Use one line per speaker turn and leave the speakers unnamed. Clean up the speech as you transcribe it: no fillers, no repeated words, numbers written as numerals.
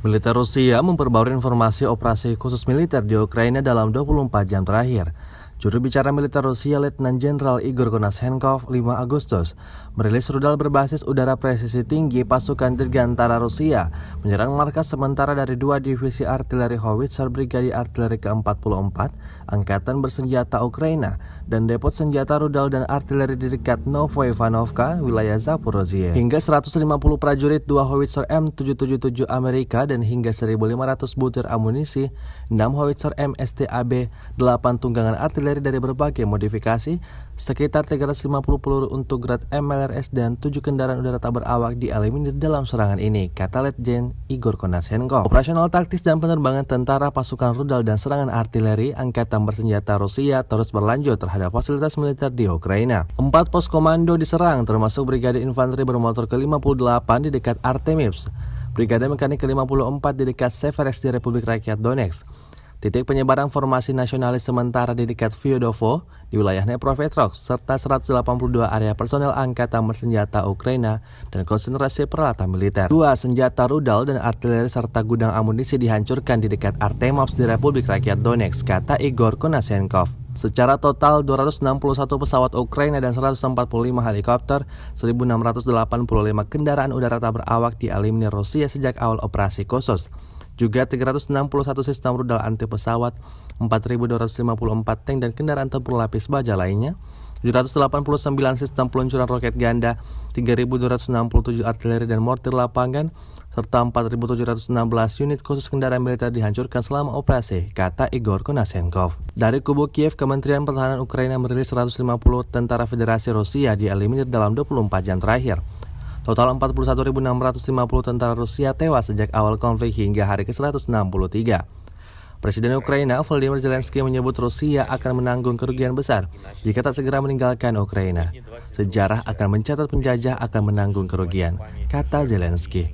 Militer Rusia memperbarui informasi operasi khusus militer di Ukraina dalam 24 jam terakhir. Juru bicara militer Rusia Letnan Jenderal Igor Konashenkov 5 Agustus merilis rudal berbasis udara presisi tinggi pasukan dirgantara Rusia menyerang markas sementara dari 2 divisi artileri howitzer Brigade Artileri ke-44 Angkatan Bersenjata Ukraina dan depot senjata rudal dan artileri di dekat Novoivanovka, wilayah Zaporozhye. Hingga 150 prajurit 2 howitzer M777 Amerika dan hingga 1.500 butir amunisi, 6 howitzer MSTAB, 8 tunggangan artileri dari berbagai modifikasi, sekitar 350 peluru untuk grad MLRS dan 7 kendaraan udara tak berawak dieliminir dalam serangan ini, kata Letjen Igor Konashenkov. Operasional taktis dan penerbangan tentara pasukan rudal dan serangan artileri Angkatan Bersenjata Rusia terus berlanjut terhadap fasilitas militer di Ukraina. 4 pos komando diserang termasuk Brigade Infanteri bermotor ke-58 di dekat Artemivsk, Brigade Mekanik ke-54 di dekat Severesk di Republik Rakyat Donetsk, titik penyebaran formasi nasionalis sementara di dekat Fyodovo di wilayah Dnepropetrovsk, serta 182 area personel Angkatan Bersenjata Ukraina dan konsentrasi peralatan militer. 2 senjata rudal dan artileri serta gudang amunisi dihancurkan di dekat Artemovsk di Republik Rakyat Donetsk, kata Igor Konashenkov. Secara total, 261 pesawat Ukraina dan 145 helikopter, 1.685 kendaraan udara tak berawak dieliminir Rusia sejak awal operasi khusus. Juga 361 sistem rudal anti pesawat, 4.254 tank dan kendaraan tempur lapis baja lainnya, 789 sistem peluncuran roket ganda, 3.267 artileri dan mortir lapangan, serta 4.716 unit khusus kendaraan militer dihancurkan selama operasi, kata Igor Konashenkov. Dari kubu Kiev, Kementerian Pertahanan Ukraina merilis 150 tentara Federasi Rusia dieliminir dalam 24 jam terakhir. Total 41.650 tentara Rusia tewas sejak awal konflik hingga hari ke-163. Presiden Ukraina Volodymyr Zelensky menyebut Rusia akan menanggung kerugian besar jika tak segera meninggalkan Ukraina. Sejarah akan mencatat penjajah akan menanggung kerugian, kata Zelensky.